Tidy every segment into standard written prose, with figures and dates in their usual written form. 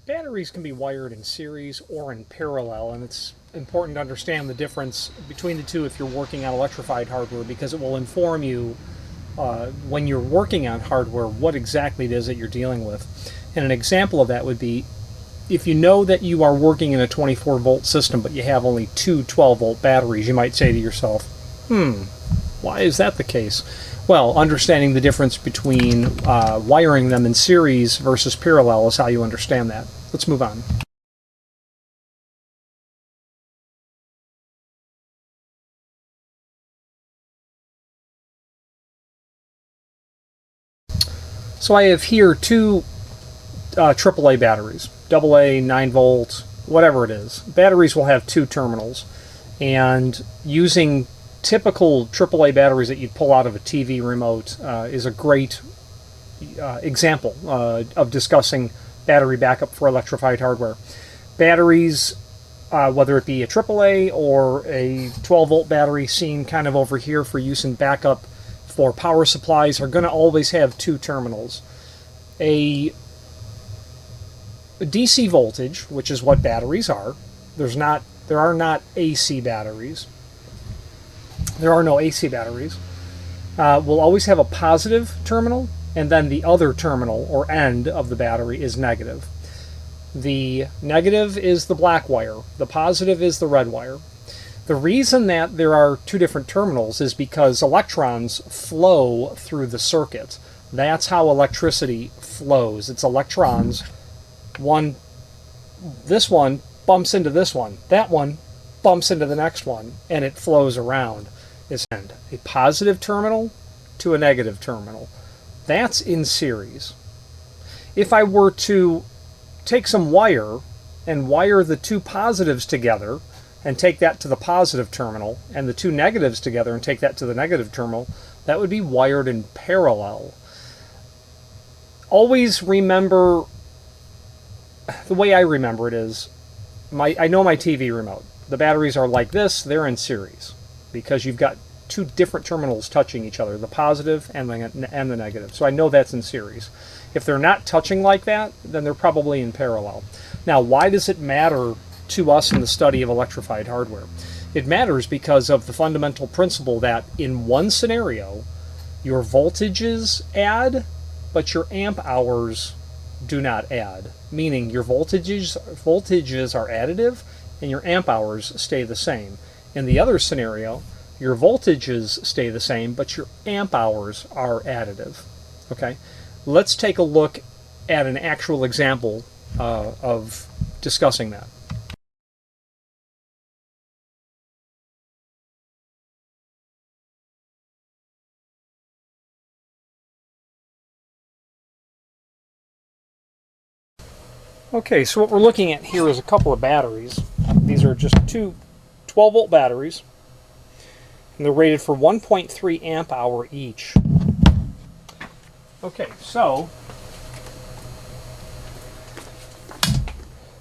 Batteries can be wired in series or in parallel, and it's important to understand the difference between the two if you're working on electrified hardware, because it will inform you when you're working on hardware what exactly it is that you're dealing with. And an example of that would be if you know that you are working in a 24 volt system but you have only two 12 volt batteries, you might say to yourself, why is that the case? Well, understanding the difference between wiring them in series versus parallel is how you understand that. Let's move on. So I have here two AAA batteries, AA, 9 volt, whatever it is. Batteries will have two terminals, and using typical AAA batteries that you'd pull out of a TV remote is a great example of discussing battery backup for electrified hardware. Batteries, whether it be a AAA or a 12 volt battery seen kind of over here for use in backup for power supplies, are going to always have two terminals. A DC voltage, which is what batteries are. There are not AC batteries. There are no AC batteries. Will always have a positive terminal, and then the other terminal or end of the battery is negative. The negative is the black wire. The positive is the red wire. The reason that there are two different terminals is because electrons flow through the circuit. That's how electricity flows. It's electrons. This one bumps into this one. That one bumps into the next one, and it flows around. It's a positive terminal to a negative terminal. That's in series. If I were to take some wire and wire the two positives together and take that to the positive terminal, and the two negatives together and take that to the negative terminal, that would be wired in parallel. Always remember, the way I remember it is, I know my TV remote. The batteries are like this, they're in series, because you've got two different terminals touching each other, the positive and the negative. So I know that's in series. If they're not touching like that, then they're probably in parallel. Now, why does it matter to us in the study of electrified hardware? It matters because of the fundamental principle that in one scenario, your voltages add, but your amp hours do not add. Meaning your voltages are additive and your amp hours stay the same. In the other scenario, your voltages stay the same, but your amp hours are additive. Okay? Let's take a look at an actual example of discussing that. Okay, so what we're looking at here is a couple of batteries. These are just two 12 volt batteries, and they're rated for 1.3 amp hour each. Okay, so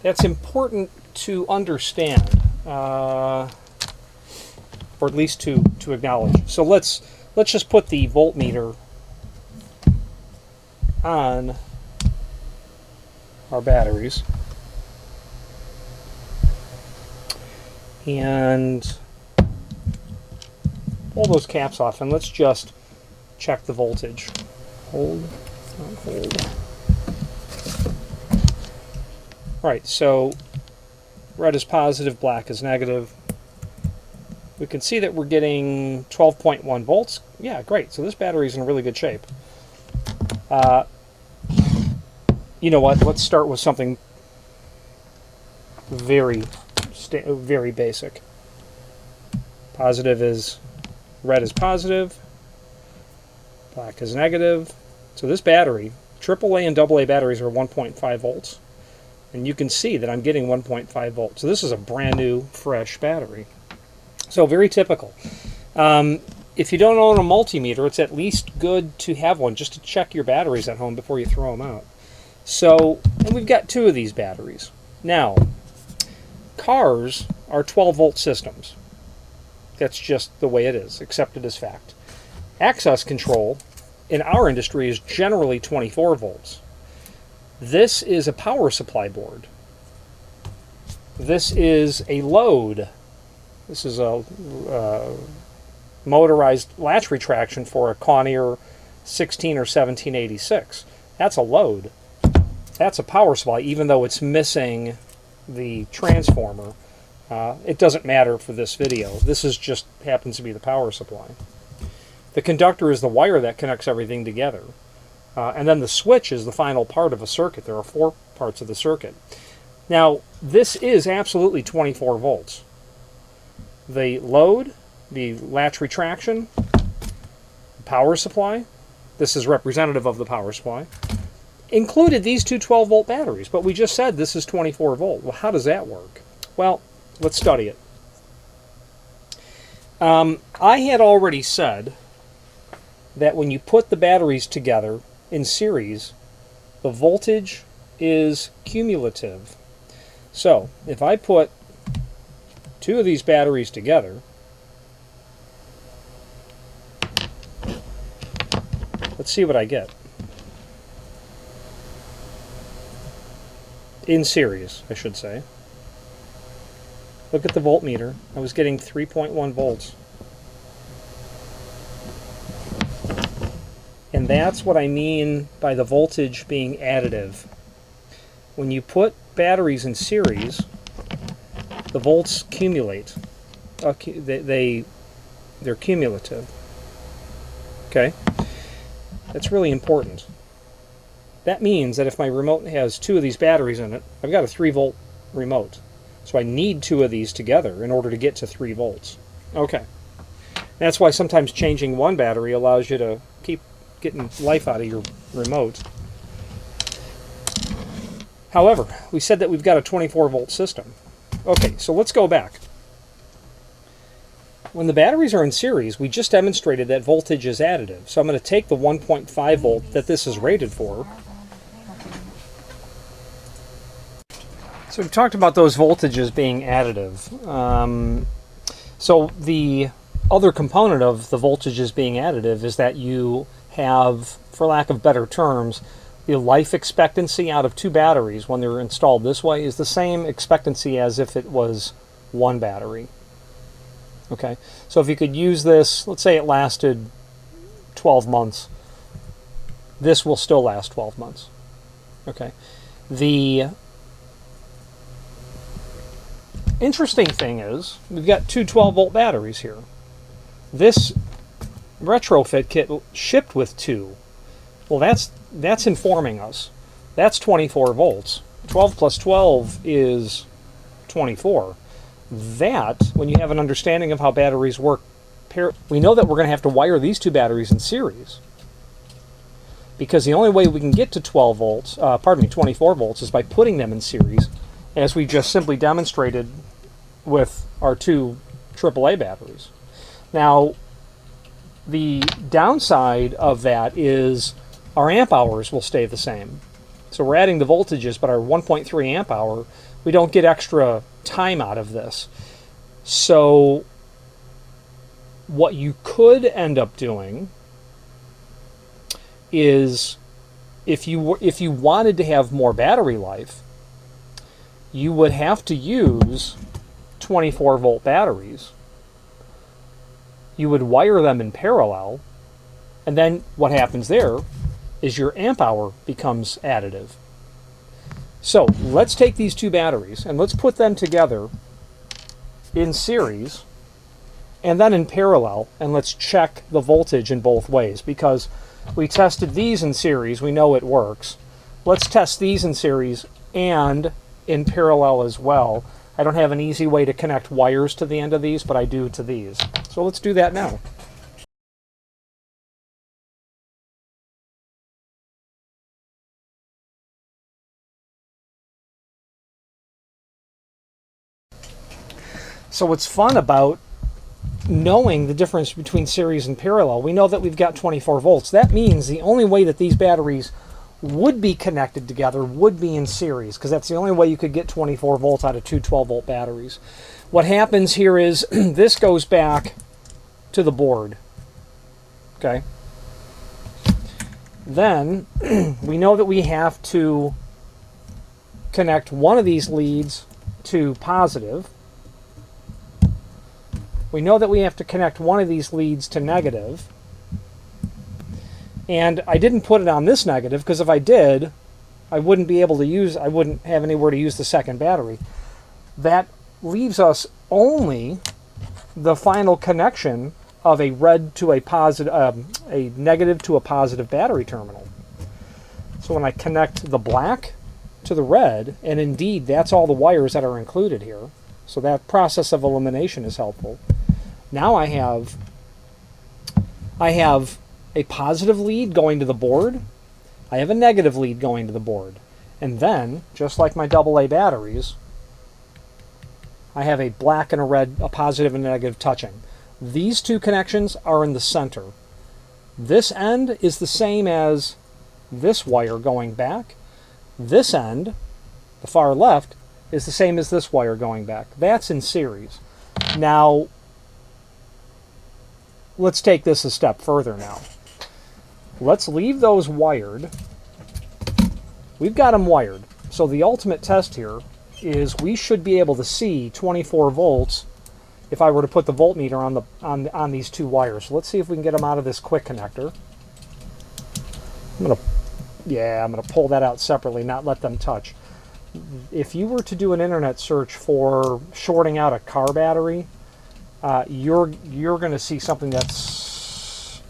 that's important to understand, or at least to acknowledge. So let's just put the voltmeter on our batteries and pull those caps off, and let's just check the voltage. Hold. Right, so red is positive, black is negative. We can see that we're getting 12.1 volts. Yeah, great. So this battery is in really good shape. You know what? Let's start with something very basic. Red is positive, black is negative. So this battery, AAA and AA batteries are 1.5 volts. And you can see that I'm getting 1.5 volts. So this is a brand new, fresh battery. So very typical. If you don't own a multimeter, it's at least good to have one just to check your batteries at home before you throw them out. So, and we've got two of these batteries. Now, cars are 12 volt systems. That's just the way it is, accepted as fact. Access control in our industry is generally 24 volts. This is a power supply board. This is a load. This is a motorized latch retraction for a Conair 16 or 1786. That's a load. That's a power supply, even though it's missing the transformer. It doesn't matter for this video. This is just happens to be the power supply. The conductor is the wire that connects everything together. And then the switch is the final part of a circuit. There are 4 parts of the circuit. Now, this is absolutely 24 volts. The load, the latch retraction, power supply, this is representative of the power supply, included these two 12-volt batteries, but we just said this is 24 volt. Well, how does that work? Well, let's study it. I had already said that when you put the batteries together in series, the voltage is cumulative. So, if I put 2 of these batteries together, let's see what I get. In series, I should say. Look at the voltmeter. I was getting 3.1 volts. And that's what I mean by the voltage being additive. When you put batteries in series, the volts accumulate. They're cumulative. Okay? That's really important. That means that if my remote has 2 of these batteries in it, I've got a 3-volt remote. So I need 2 of these together in order to get to 3 volts. Okay. That's why sometimes changing one battery allows you to keep getting life out of your remote. However, we said that we've got a 24-volt system. Okay, so let's go back. When the batteries are in series, we just demonstrated that voltage is additive. So I'm going to take the 1.5 volt that this is rated for. So we've talked about those voltages being additive. So the other component of the voltages being additive is that you have, for lack of better terms, the life expectancy out of 2 batteries when they're installed this way is the same expectancy as if it was 1 battery. Okay, so if you could use this, let's say it lasted 12 months, this will still last 12 months. Okay, the interesting thing is we've got 2 12-volt batteries here. This retrofit kit shipped with 2. Well, that's informing us. That's 24 volts. 12 plus 12 is 24. That, when you have an understanding of how batteries work, we know that we're going to have to wire these 2 batteries in series. Because the only way we can get to 24 volts is by putting them in series, as we just simply demonstrated with our 2 AAA batteries. Now, the downside of that is our amp hours will stay the same. So we're adding the voltages, but our 1.3 amp hour, we don't get extra time out of this. So what you could end up doing is, if you wanted to have more battery life, you would have to use 24 volt batteries. You would wire them in parallel, and then what happens there is your amp hour becomes additive. So let's take these 2 batteries and let's put them together in series and then in parallel, and let's check the voltage in both ways, because we tested these in series, we know it works. Let's test these in series and in parallel as well. I don't have an easy way to connect wires to the end of these, but I do to these. So let's do that now. So what's fun about knowing the difference between series and parallel, we know that we've got 24 volts. That means the only way that these batteries would be connected together would be in series, because that's the only way you could get 24 volts out of 2 12-volt batteries. What happens here is this goes back to the board. Okay. Then we know that we have to connect one of these leads to positive. We know that we have to connect one of these leads to negative. And I didn't put it on this negative because if I did, I wouldn't have anywhere to use the second battery. That leaves us only the final connection of a red to a positive, a negative to a positive battery terminal. So when I connect the black to the red, and indeed that's all the wires that are included here, so that process of elimination is helpful. Now I have a positive lead going to the board. I have a negative lead going to the board. And then, just like my AA batteries, I have a black and a red, a positive and a negative touching. These two connections are in the center. This end is the same as this wire going back. This end, the far left, is the same as this wire going back. That's in series. Now, let's take this a step further now. Let's leave those wired. We've got them wired. So the ultimate test here is we should be able to see 24 volts if I were to put the voltmeter on these two wires. So let's see if we can get them out of this quick connector. I'm gonna pull that out separately, not let them touch. If you were to do an internet search for shorting out a car battery, you're going to see something that's,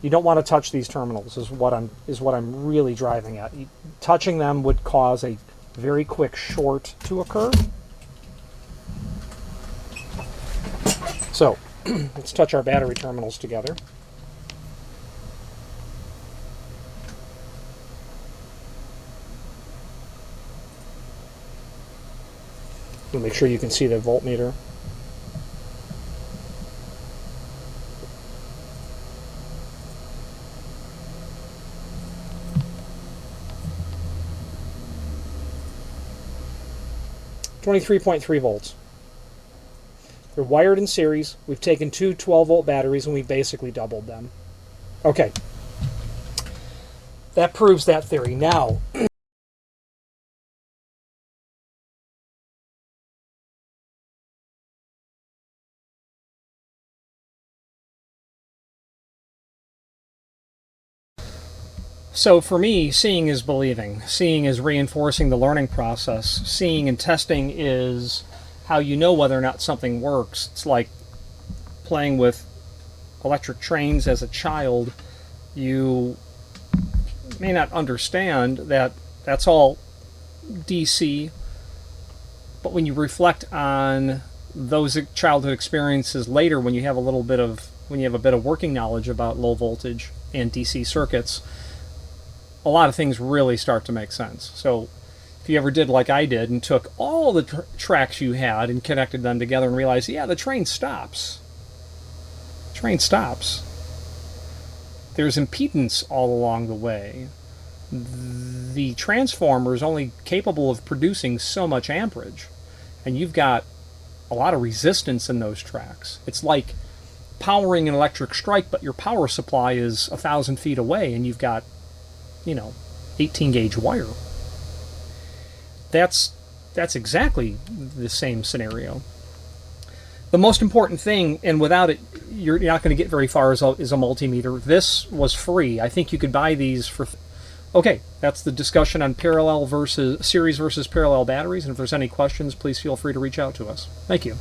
you don't want to touch these terminals is what I'm really driving at. Touching them would cause a very quick short to occur. So let's touch our battery terminals together. We'll make sure you can see the voltmeter. .3 volts. They're wired in series. We've taken two 12-volt batteries and we basically doubled them. Okay. That proves that theory. Now, so for me, seeing is believing. Seeing is reinforcing the learning process. Seeing and testing is how you know whether or not something works. It's like playing with electric trains as a child. You may not understand that that's all DC, but when you reflect on those childhood experiences later, when you have a bit of working knowledge about low voltage and DC circuits, a lot of things really start to make sense. So if you ever did like I did and took all the tracks you had and connected them together and realized, yeah, the train stops. The train stops. There's impedance all along the way. The transformer is only capable of producing so much amperage, and you've got a lot of resistance in those tracks. It's like powering an electric strike, but your power supply is 1,000 feet away, and you've got 18 gauge wire. That's exactly the same scenario. The most important thing, and without it, you're not going to get very far, is a multimeter. This was free. I think you could buy these for... Okay, that's the discussion on series versus parallel batteries. And if there's any questions, please feel free to reach out to us. Thank you.